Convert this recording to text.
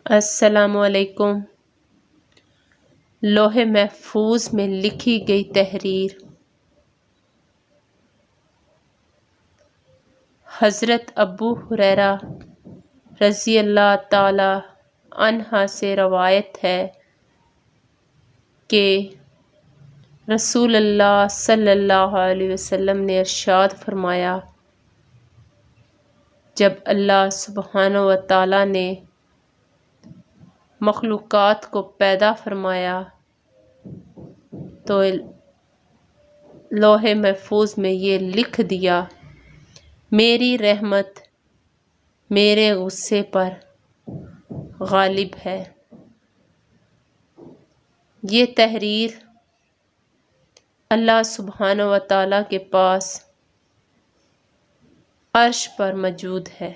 السلام علیکم۔ لوح محفوظ میں لکھی گئی تحریر حضرت ابو ہریرہ رضی اللہ تعالی عنہ سے روایت ہے کہ رسول اللہ صلی اللہ علیہ وسلم نے ارشاد فرمایا، جب اللہ سبحانہ و تعالی نے مخلوقات کو پیدا فرمایا تو لوح محفوظ میں یہ لکھ دیا، میری رحمت میرے غصے پر غالب ہے۔ یہ تحریر اللہ سبحانہ و تعالی کے پاس عرش پر موجود ہے۔